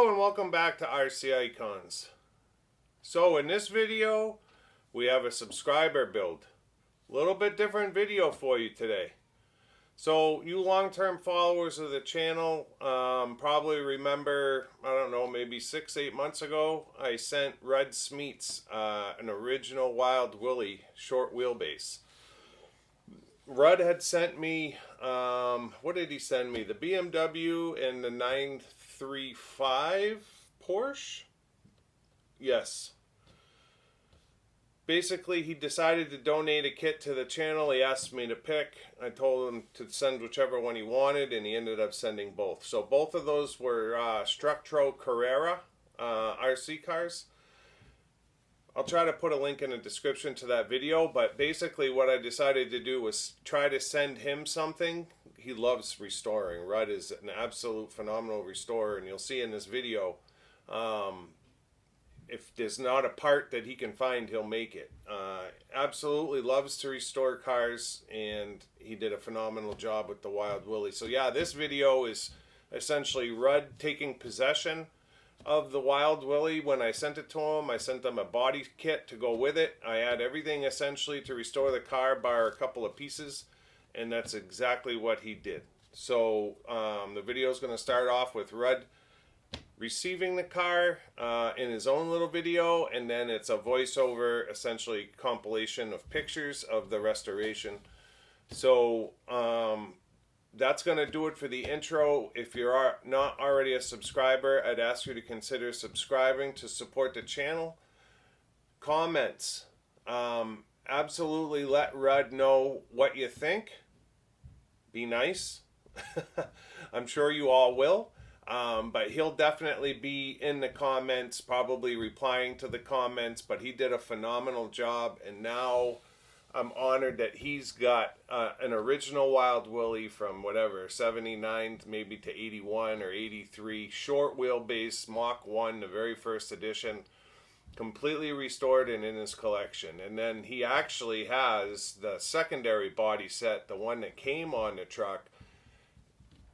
Hello and welcome back to RC Icons. So in this video we have a subscriber build. A little bit different video for you today. So you long-term followers of the channel probably remember, I don't know, maybe 6-8 months ago I sent Red Smeets an original Wild Willy short wheelbase. Rudd had sent me, what did he send me? The BMW and the 935 Porsche? Yes. Basically, he decided to donate a kit to the channel. He asked me to pick. I told him to send whichever one he wanted, and he ended up sending both. So both of those were Structro Carrera RC cars. I'll try to put a link in the description to that video, but basically what I decided to do was try to send him something. He loves restoring. Rudd is an absolute phenomenal restorer, and you'll see in this video, if there's not a part that he can find, he'll make it. Absolutely loves to restore cars, and he did a phenomenal job with the Wild Willy. So yeah, this video is essentially Rudd taking possession of the Wild Willy. When I sent it to him, I sent him a body kit to go with it. I had everything essentially to restore the car bar a couple of pieces, and that's exactly what he did. So the video is going to start off with Rudd receiving the car in his own little video, and then it's a voiceover, essentially compilation of pictures of the restoration. So that's going to do it for the intro. If you're not already a subscriber, I'd ask you to consider subscribing to support the channel. Comments. Absolutely let Rudd know what you think. Be nice. I'm sure you all will. But he'll definitely be in the comments, probably replying to the comments. But he did a phenomenal job, and now I'm honored that he's got an original Wild Willy from whatever, 79 maybe to 81 or 83, short wheelbase, Mach 1, the very first edition, completely restored and in his collection. And then he actually has the secondary body set, the one that came on the truck,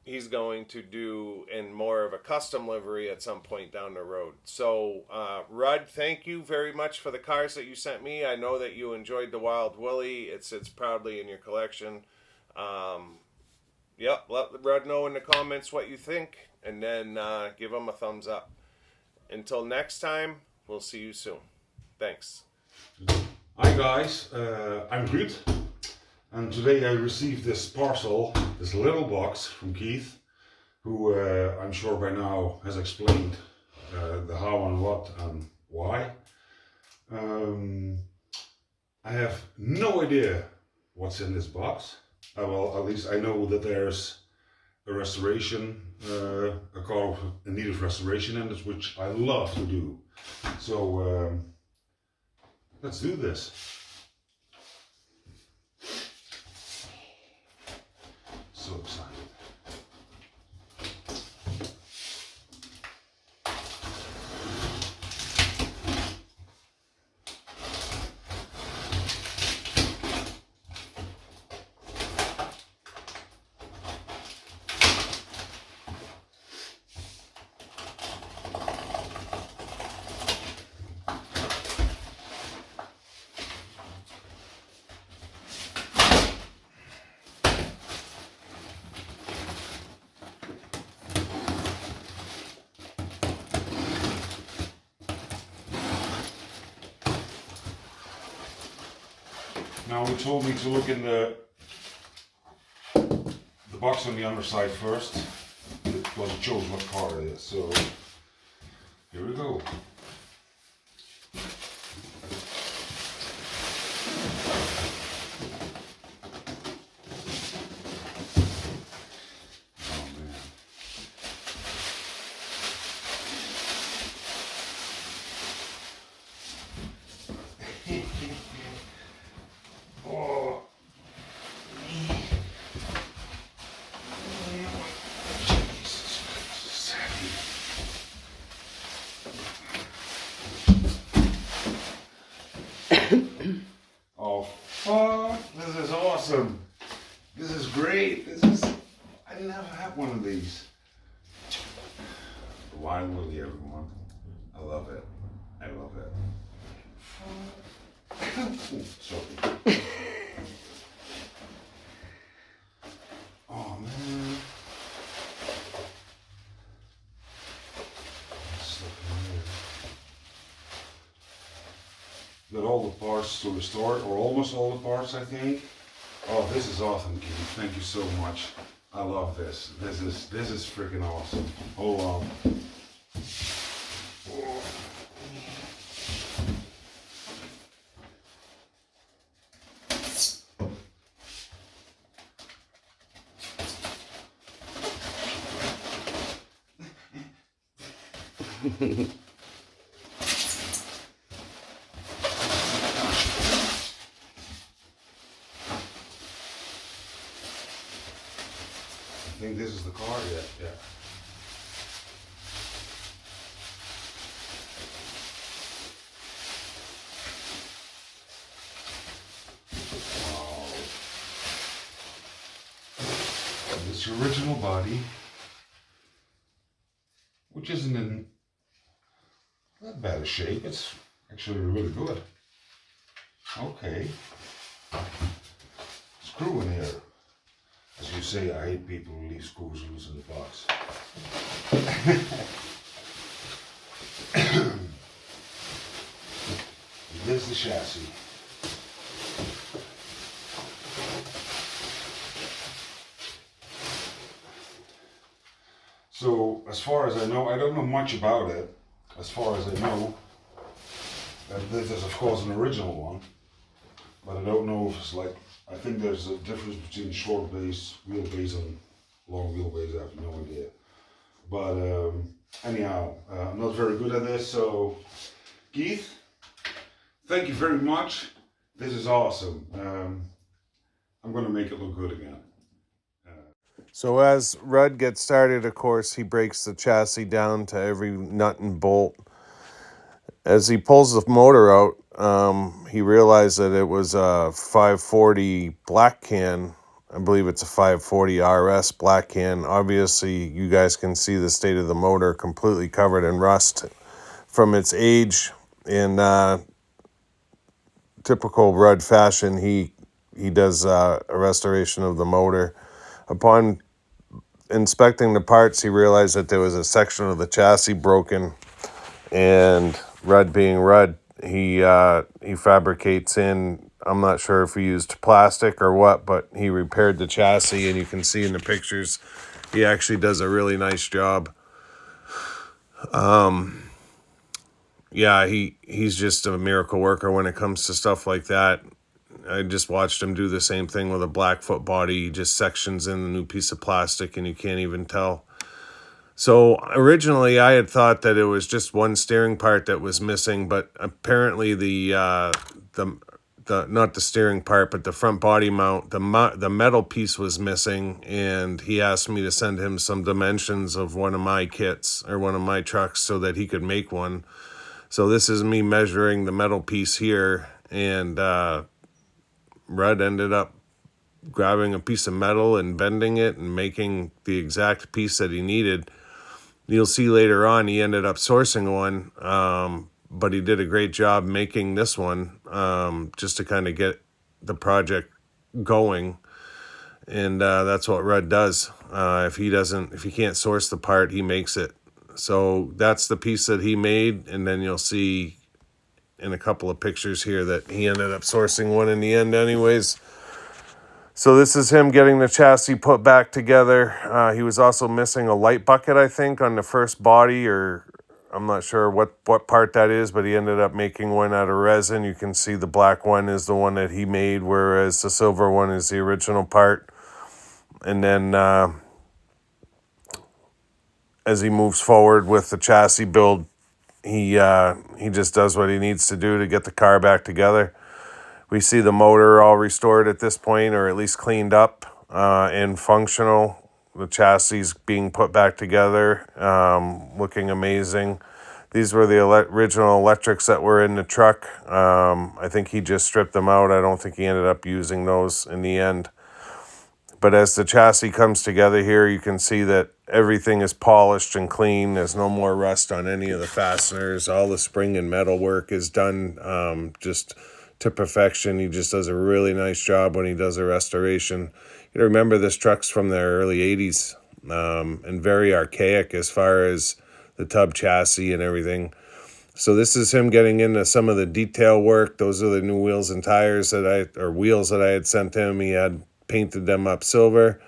he's going to do in more of a custom livery at some point down the road. So Rudd, thank you very much for the cars that you sent me. I know that you enjoyed the Wild Willy. It sits proudly in your collection. Yep, let Rudd know in the comments what you think, and then give him a thumbs up. Until next time, we'll see you soon. Thanks. Hi guys, I'm Ruud. And today I received this parcel, this little box from Keith, who I'm sure by now has explained the how and what and why. I have no idea what's in this box. Well, at least I know that there's a restoration, a car in need of restoration in it, which I love to do. So let's do this. So excited. Now he told me to look in the box on the underside first, because it shows what car it is. So here we go. Oh fuck, this is awesome. This is great. I didn't ever have one of these. Wild Willy, everyone. I love it. I love it. Ooh, sorry. Oh man. Got all the parts to restore it, or almost all the parts, I think. Oh, this is awesome, Keith. Thank you so much. I love this. This is freaking awesome. Hold on. Oh. I think this is the car, yeah. Wow. This is your original body, which isn't in that bad a shape. It's actually really good. Okay. Screw in here. As you say, I hate people who leave screws loose in the box. This is the chassis. So, as far as I know, I don't know much about it. As far as I know, this is of course an original one, but I don't know if it's like, I think there's a difference between short base, wheelbase, and long wheelbase. I have no idea. But anyhow, I'm not very good at this. So, Keith, thank you very much. This is awesome. I'm going to make it look good again. So as Rudd gets started, of course, he breaks the chassis down to every nut and bolt. As he pulls the motor out, he realized that it was a 540 black can. I believe it's a 540 RS black can. Obviously, you guys can see the state of the motor completely covered in rust from its age. In typical Rudd fashion, he does a restoration of the motor. Upon inspecting the parts, he realized that there was a section of the chassis broken, and Rudd being Rudd, he fabricates in, I'm not sure if he used plastic or what, but he repaired the chassis, and you can see in the pictures he actually does a really nice job. Yeah, he's just a miracle worker when it comes to stuff like that. I just watched him do the same thing with a Blackfoot body. He just sections in the new piece of plastic and you can't even tell. So originally I had thought that it was just one steering part that was missing, but apparently the not the steering part, but the front body mount, the metal piece was missing, and he asked me to send him some dimensions of one of my kits or one of my trucks so that he could make one. So this is me measuring the metal piece here, and Rudd ended up grabbing a piece of metal and bending it and making the exact piece that he needed. You'll see later on he ended up sourcing one, but he did a great job making this one just to kind of get the project going. And that's what Rudd does. If he can't source the part, he makes it. So that's the piece that he made, and then you'll see in a couple of pictures here that he ended up sourcing one in the end anyways. So this is him getting the chassis put back together. He was also missing a light bucket, I think, on the first body, or I'm not sure what part that is, but he ended up making one out of resin. You can see the black one is the one that he made, whereas the silver one is the original part. And then as he moves forward with the chassis build, he just does what he needs to do to get the car back together. We see the motor all restored at this point, or at least cleaned up and functional. The chassis being put back together, looking amazing. These were the original electrics that were in the truck. I think he just stripped them out. I don't think he ended up using those in the end. But as the chassis comes together here, you can see that everything is polished and clean. There's no more rust on any of the fasteners. All the spring and metal work is done just to perfection. He just does a really nice job when he does a restoration. You gotta remember, this truck's from the early 80s and very archaic as far as the tub chassis and everything. So this is him getting into some of the detail work. Those are the new wheels and tires wheels that I had sent him. He had painted them up silver.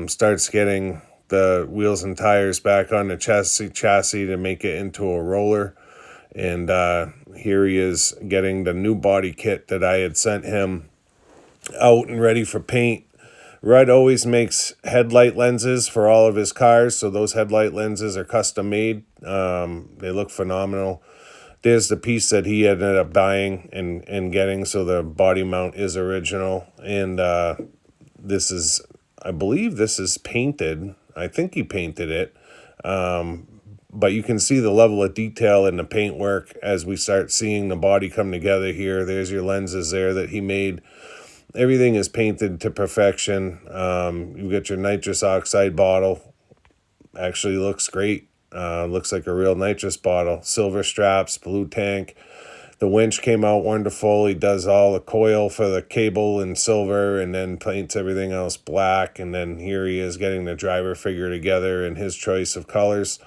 Starts getting the wheels and tires back on the chassis to make it into a roller. And here he is getting the new body kit that I had sent him out and ready for paint. Rudd always makes headlight lenses for all of his cars, so those headlight lenses are custom made. They look phenomenal. There's the piece that he ended up buying and getting, so the body mount is original. And this is, I believe this is painted. I think he painted it. But you can see the level of detail in the paintwork as we start seeing the body come together here. There's your lenses there that he made. Everything is painted to perfection. You got your nitrous oxide bottle. Actually looks great. Looks like a real nitrous bottle. Silver straps, blue tank. The winch came out wonderful. He does all the coil for the cable in silver and then paints everything else black. And then here he is getting the driver figure together in his choice of colors.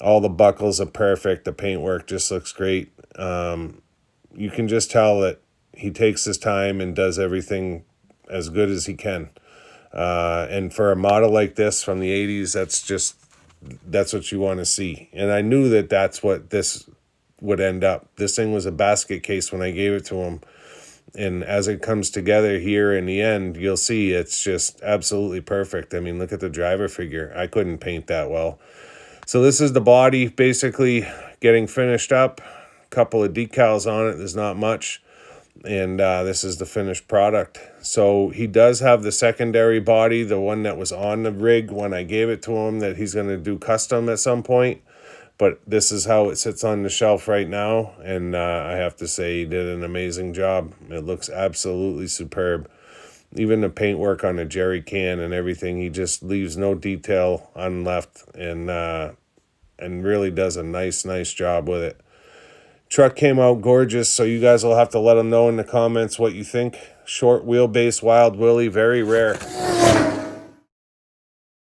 All the buckles are perfect. The paintwork just looks great. You can just tell that he takes his time and does everything as good as he can. And for a model like this from the 80s, that's what you want to see. And I knew that that's what this would end up. This thing was a basket case when I gave it to him. And as it comes together here in the end, you'll see it's just absolutely perfect. I mean, look at the driver figure. I couldn't paint that well. So this is the body basically getting finished up. A couple of decals on it. There's not much. And this is the finished product. So he does have the secondary body, the one that was on the rig when I gave it to him, that he's going to do custom at some point. But this is how it sits on the shelf right now. And I have to say, he did an amazing job. It looks absolutely superb. Even the paintwork on the jerry can and everything, he just leaves no detail unleft and really does a nice job with it. Truck came out gorgeous, so you guys will have to let him know in the comments what you think. Short wheelbase Wild Willy, very rare.